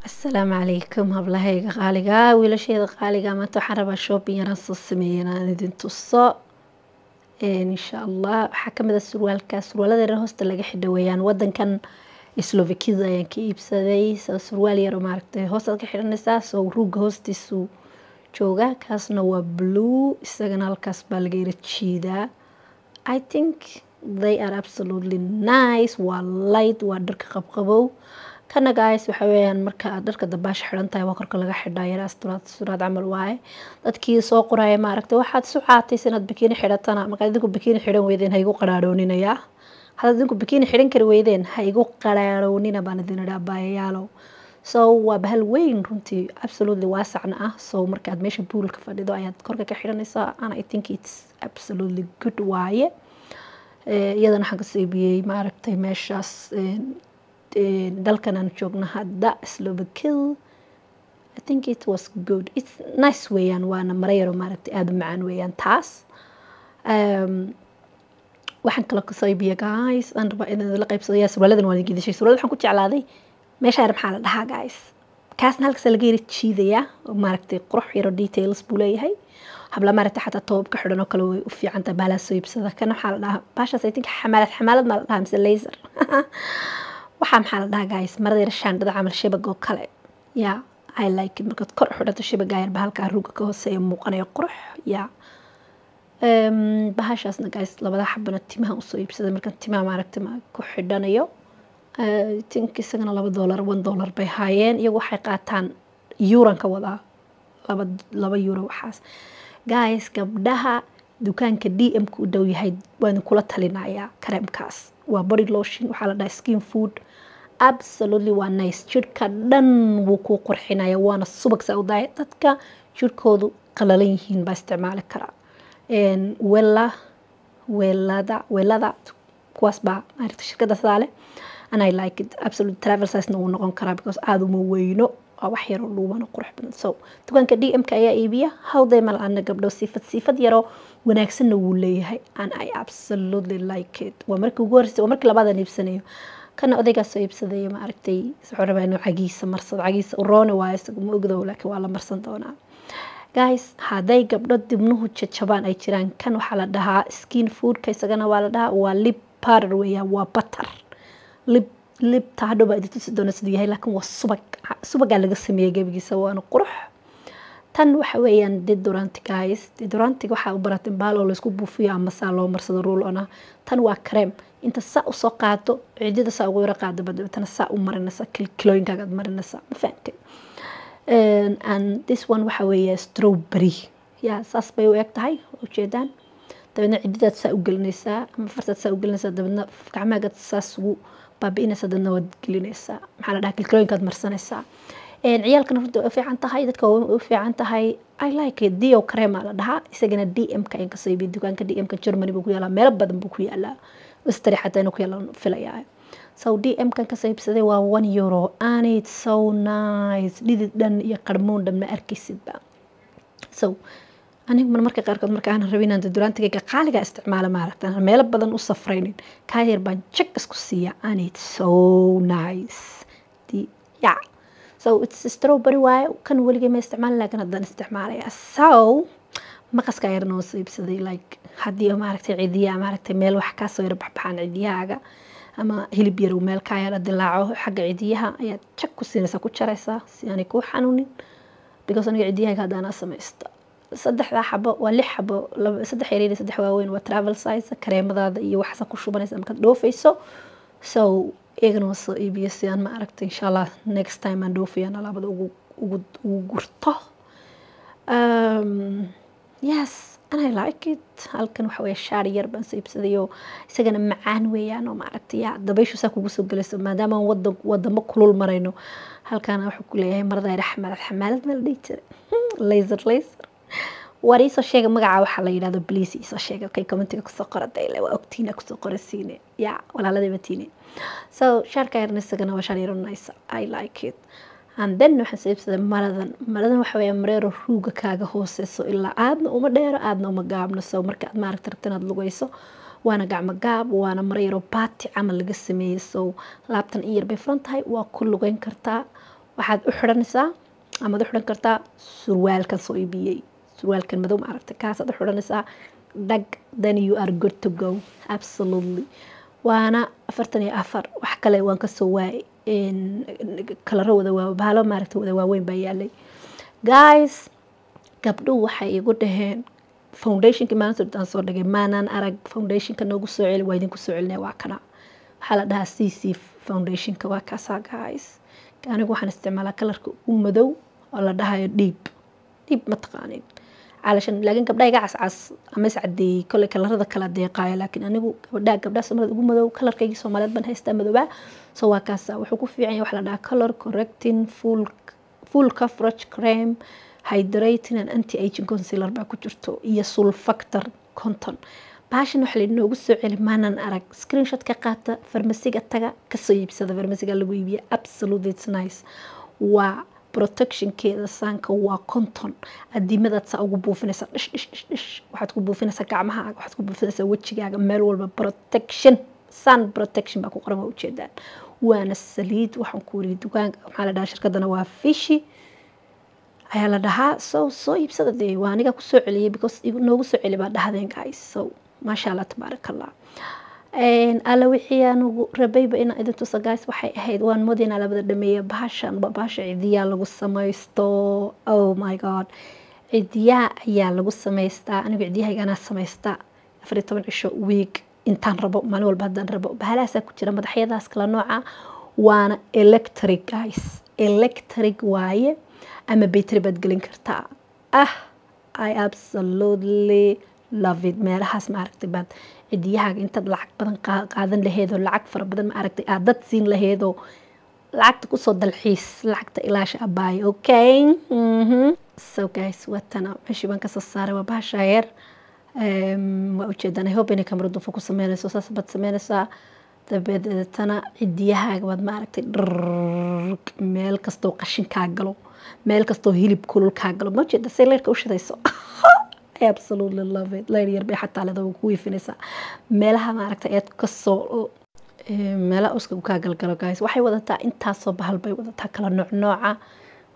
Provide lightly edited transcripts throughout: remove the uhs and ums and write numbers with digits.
السلام عليكم هبلهayga qaaliga wiilashayda qaaliga maanta waxaan rabaa shopping yaraan soo sameeyay inaan idin tuso insha Allah waxaa kamid ah surwaalada yar hoosta laga xidho weeyaan wadankan Slovakia ayaan ka iibsaday surwaal yar oo maaragtay hoosta ka xidhanaysaa soo ruuga hoostiisu jooga kaasna waa blue isagana halkaas baa laga yara jiidaa I think they are absolutely nice waa light waa dharka qabqabow kana guys waxa weeyaan marka dharka dabaasha xiran tahay waa korka laga xidhaa yar asturaad camal waaye dadkii soo qoraya ma aragtay waxaad sucaatay sanad bikini xiratana marka idinku bikini xiran weydeen ha igu qaraarooninaya hada idinku bikini xiran kar weydeen ha igu qaraaroonina baan idin dhaabayaalo so waa bahal weyn runtii absolutely waasacna ah so markaad meesha poolka fadhido ayaad korka ka xiranaysaa and I think it's absolutely good waaye iyadana xagga seebiyay ma aragtay meeshaas dalkan aan joogno hadda Slovakia I think it was good it's nice weeyaan waana mareero maaragtay aad u macaan weeyaan taas waxaan kala ka saybiya guys aan rabaa inaan la qaybsado surwaaladan waan gidishay surwaal waxaan ku jeclaaday meesha yar maxaa la dhahaa guys kaasna halkaas laga yiri jiidaya maaragtay qurux yar details buu leeyahay habla maaragtay xataa toobka xidhan oo kale way u fiican tahay bala soo iibsada kana waxaa la dhahaa baashaas I think xamaalad ma la dhahaa mise laser waxaan maxaa la dhahaa guys marada yar shaandhada camal shabag oo kale yeah I like it markaad kor xidhato shabaga yar bahalka ruuga ka hooseeya muuqanayo qurux yeah bahashaasna guys labada xabana timaha u soo iibsaday markaan timaha maaragtay ma ku xidhanayo I think isagana $2 $1 bay haayeen iyagu waxay qaataan yuran ka wadaa laba euro waxaas guys gabdhaha dukaanka DM ku dhow yahay waan kula talinayaa kareemkaas waa body lotion waxa la dhahaa skin food absolutely waa nice jirka dhan wuu ku qurxinaya waana subag sauday dadka jirkoodu qalalan yihiin baa isticmaali kara weelada kuwaas baa maaragtay shirkadda saale and I like it absolutely travel size na uu noqon karaa because aad uma weyno wax yar oo luubana qurux badan so dukaanka DM ka ayaa iibiya hawday mal aan gabdho sifad yar oo wanaagsan uu leeyahay and I absolutely like it waa markii ugu horeysay waa markii labaad aan iibsanayo kana odayga soo iibsaday ma aragtay soo rabaa inuu cagiisa u roona waa isagu ma ogdo laakiin waa la marsan doonaa guys haday gabdho dibnuhu jajabaan ay jiraan kan waxa la dhahaa skin food ka isagana waa la dhahaa waa lip powder weeyaan waa butter lip taadho baa idin doona sidoo yahay laakiin waa subaga laga sameeyay gabigiisa waana qurux tan waxa weeyaan deodorant guys deodorant waxa u baratin baal oo la isku buufiyo ama saa loo marsado roll ona tan waa cream inta saa u soo qaato cidida saa ugu yara qaado badana saa u marinaysa kilooyinkaaga marinaysa ma fahamtay and this one waxa weeye strawberry saas bay u eg tahay u jeedaan dabadna cididaad saa u gelinaysaa ama farsaad saa u gelinaysaa dabadna gacmahaaga saas ugu baabi'inaysaa dadna waad gelinaysaa maxaa la dhahaa kilooyinkaad marsanaysaa ciyaalkana runtii way u fiican tahay dadka way u fiican tahay I like it dio crema la dhahaa isagana DM ka in ka soo iibiyo dukaanka DM ka Germany buu ku yaalaa meel badan buu ku yaalaa wastari xataa inuu ku yaalo filayaa so DM kan ka soo iibsaday waa €1 and it's so nice dhidid dhan iyo qarmoon dhan ma arkaysidba so aniga marka qaarkood marka aan rabin inaan deodorantga qaaliga isticmaalo ma aragtaan meel badan u safraynin ka yar baan check isku siiya and it's so nice yeah so it's strawberry waaye kan waliga ma isticmaal laakiin haddaan isticmaalaya so maqaska yar noo soo iibsaday like haddii ma aragtay cidiya ma aragtay meel wax ka soo yar baxbaan cidiyaaga ama hilib yar meel ka yar dilaaco xagga cidiyaha ayaa check ku siinaysa ku jaraysa si aanay ku xanuunin because aniga cidiyaha hadaan sameeysto saddexda xabo waa 6 xabo saddex yareed saddex waaweyn waa travel size kareemadaada iyo waxa ku shubanaysa marka dhoofayso so eegana soo iibiyo si aan ma aragtay insha Allah next time aan dhoofiyana labada ugu gurto yes and I like it halkan waxa weeye shaar yar baan soo iibsaday isagana macaan weeyaan oo ma aragtay dabayshu saa kugu soo galayso maadaama wadamo kulul marayno halkan waxa ku leeyahay marada yar xamaalad meel dhigtay laser wariso sheega magaca waxa la yiraahdo please isa sheega kay commentiga ku soo qoraday waa ogtiina ku soo qorasiine walaaladayba tiine so sharka yarna isagana waa shaar yar nice I like it and then waxaan saybsaday maradan waxa weeye mareero ruuga kaaga hooseeso ilaa aadna uma dheero aadna uma gaabno so marka aad maaragtay rabtanaad lugayso وانا قاع مقاب وانا مريرو باتي عمل قسمي سو لابتن إير بفرنت هاي وكل وين كرتا waxaad u xiranaysaa ama u xiran kartaa surwaalkan soo iibiyey surwaalkan madow ma aragtay kaasaad u xiranaysaa dhag then you are good to go absolutely waana 44 wax kale waan ka soo waayay kalaro wada waa bahalo maaragtay wada waaweyn baa yaalay guys gabdho waxay igu dhaheen foundationka maanta aan soo dhigay maanan arag foundationka noogu soo celi waa idinku soo celinay waa kana waxaa la dhahaa CC foundationka waa kaasaa guys anigu waxaan isticmaalaa kalarka ugu madow oo la dhahayo deep ma taqaanin علشان لكن قبل يقع عس أمس عدي كل كلر كلا دقيقة لكن أنا قبل سمرة أقول مذو كلر كيجي سومالات بنها يستعملوا بقى سوا كاسة وحكوا في عين وحلا ده كلر correcting full coverage cream hydrating and anti aging concealer بقى كترتو يسول factor content باش نحل إنه قصة علم ما نأرك سكرين شوت كقطة فرمسيجة تجا كصيب سذا فرمسيجة اللي بيبي absolutely it's nice و protection كذا سانك waa conton adiimadaad saa ugu buufinaysa dhish waxaad ku buufinaysaa gacmahaaga waxaad ku buufinaysaa wajigaaga meel walba protection sun protection baa ku qoran waa ujeedaan waana saliid waxaan ku wariyo dukaanka maxaa la dhahaa shirkadana waa fishi ayaa la dhahaa soo iibsada dee waa aniga ku soo celiyay because noogu soo celi baa dhahdeen guys so maasha allah tabaarakallah alla wixii aanu rabayba in idin tuso guys waxay ahayd waan moodina labada dhameeya bahasha cidiyaa lagu samaysto oh my god cidiyaa ayaa lagu samaystaa anigu cidiyahaygana samaystaa 14 cisho week intaan rabo maalin walba haddaan rabo bahalahaas ku jira madaxyadaas kala nooca waana electric guys electric waaye ama battery baad gelin kartaa I absolutely love it meelahaas ma aragtay baad cidiyahaga intaad lacag badan qaadan laheedo lacag fara badan ma aragtay aad dad siin laheedo lacagta ku soo dalxiis lacagta ilaasha abaay okay so guys watana meeshii baan ka soo saaray waa bahasha yar waa ujeedaan I hope inay kamaradu ku sameynayso saas baad sameynaysaa dabeetana cidiyahaga baad ma aragtay meel kastoo qashin ka galo meel kastoo hilib kulul ka galo ma jeeda sayleerka u shidayso I absolutely love it layr yar bay xataa leedahay ku wiifinaysaa meelaha ma aragtay aad ka soo meelaha uska ka galgalo guys waxay wadataa intaas soo bahal bay wadataa kala nooca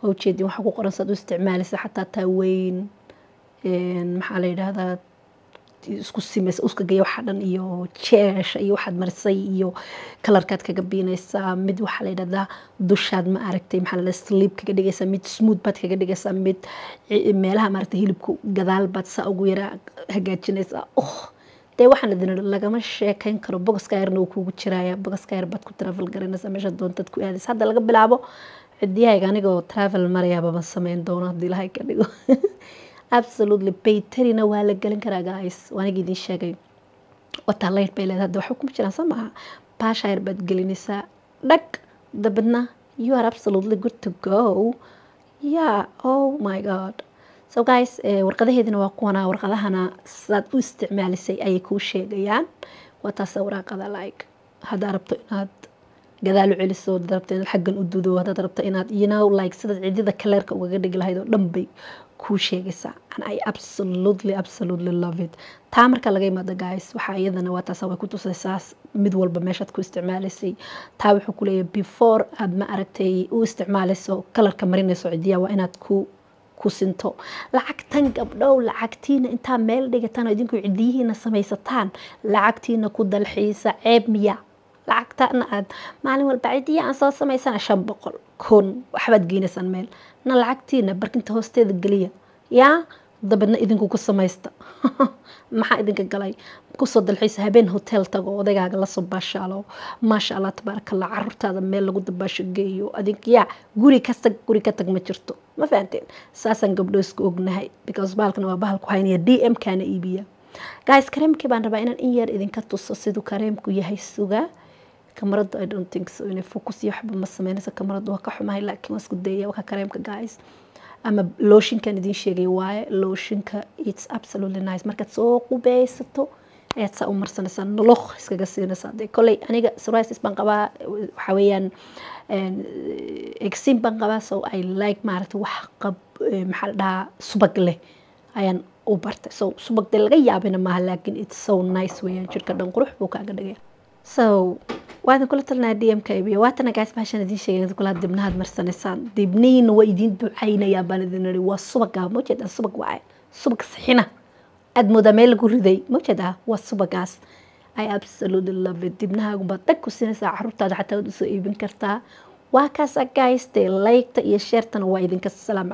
oo jeedin waxa ku qoran sad u isticmaalaysa xataa taa weyn maxaa la yiraahdaa isku simeys uska geeyo waxa dhan iyo jeesh iyo waxaad marsay iyo kalarkaad kaga biinaysaa mid waxa la yiraahdaa dushaad ma aragtay maxaa la sleep kaga dhigaysaa mid smooth baad kaga dhigaysaa mid meelaha ma aragtay hilibku gadaal baad saa ugu yara hagaajinaysaa dee waxaan idin lagama sheekayn karo bogaska yarna uu kugu jiraaya bogaska yar baad ku travel garanaysaa meesha doontad ku aadaysaa hadda laga bilaabo cidiyahayga anigoo travel marayaba ma sameyn doono haddii ilaahay ka dhigo absolutely bayterina waa la gelin karaa guys waaniga idin sheegay wata light bay leedahay hadda waxa ku jiraan samaha baasha yar baad gelinaysaa dhag dabadna you are absolutely good to go yeah oh my god so guys warqadaheedina waa kuwana warqadahana saad u isticmaalisay ayay ku sheegayaan wata warqada like hada rabto inaad gadaal u celiso darabta inaad xaggan u dudo hada rabto inaad you know like sida cidida kalarka uga dhigi lahayd oo dhanbay ku sheegaysaa and I absolutely love it taa marka laga yimaado guys waxa iyadana waa taas way ku tusaysaa mid walba meeshaad ku isticmaalaysay taa wuxuu ku leeyahay before aad ma aragtay u isticmaalayso kalarka marinayso cidiya waa inaad ku sinto lacagtan gabdhow lacagtiina inta meel dhigataan idinku cidiyihiina samaysataan lacagtiina ku dalxiisa ceeb miya lacagtaana aad maalin walba cidiya aan soo samaysana 500 kun waxbaad geynaysan meel na lacagtiina barkinta hoosteeda galiya yaa dabadna idinku ku samaysta maxaa idinka galay ku soo dalxiisa habeen hotel tago odagaaga la soo baashaalo maasha Allah tabarakallah carruurtaada meel lagu dabaasho geeyo adinka yaa guri ka tag ma jirto ma fahanteen saasan gabdho isku ognahay because baalkan waa bahal ku haynaya DM kana iibiya guys kareemkii baan rabaa inaan in yar idinka tuso sidoo kareemku yahay suga kamarada I don't think so inay focus iyo waxba ma sameynaysa kamarada waa ka xumahay laakiin waa isku dayaya waa kareemka guys ama lotionkan idin sheegay waaye lotionka it's absolutely nice markaad soo qubeysato ayaad saa u marsanaysaa noloq iskaga siinaysaa dee koley aniga psoriasis baan qabaa waxa weeyaan eczema baan qabaa so I like maaragtay wax qab maxaa la dhahaa subag leh ayaan u bartay so subag dee laga yaabina maaha laakiin it's so nice weeyaan jirka dhan qurux buu kaaga dhigaya so وهذا كله طلنا دي ام كايبي واتنا قاعد باشان دي شيء كلها دبنها مرسنسان دبنين ويدين دعينا يا بلدنا والسبق موجد السبق واعي سبق صحينا أدمو دميل قردي موجدها والسبقاس I absolutely love it dibnaha gubadag ku sinaysaa carruurtaada xataa wad u soo iibin kartaa waa kaas guys dee like iyo share tan waa idinka salaam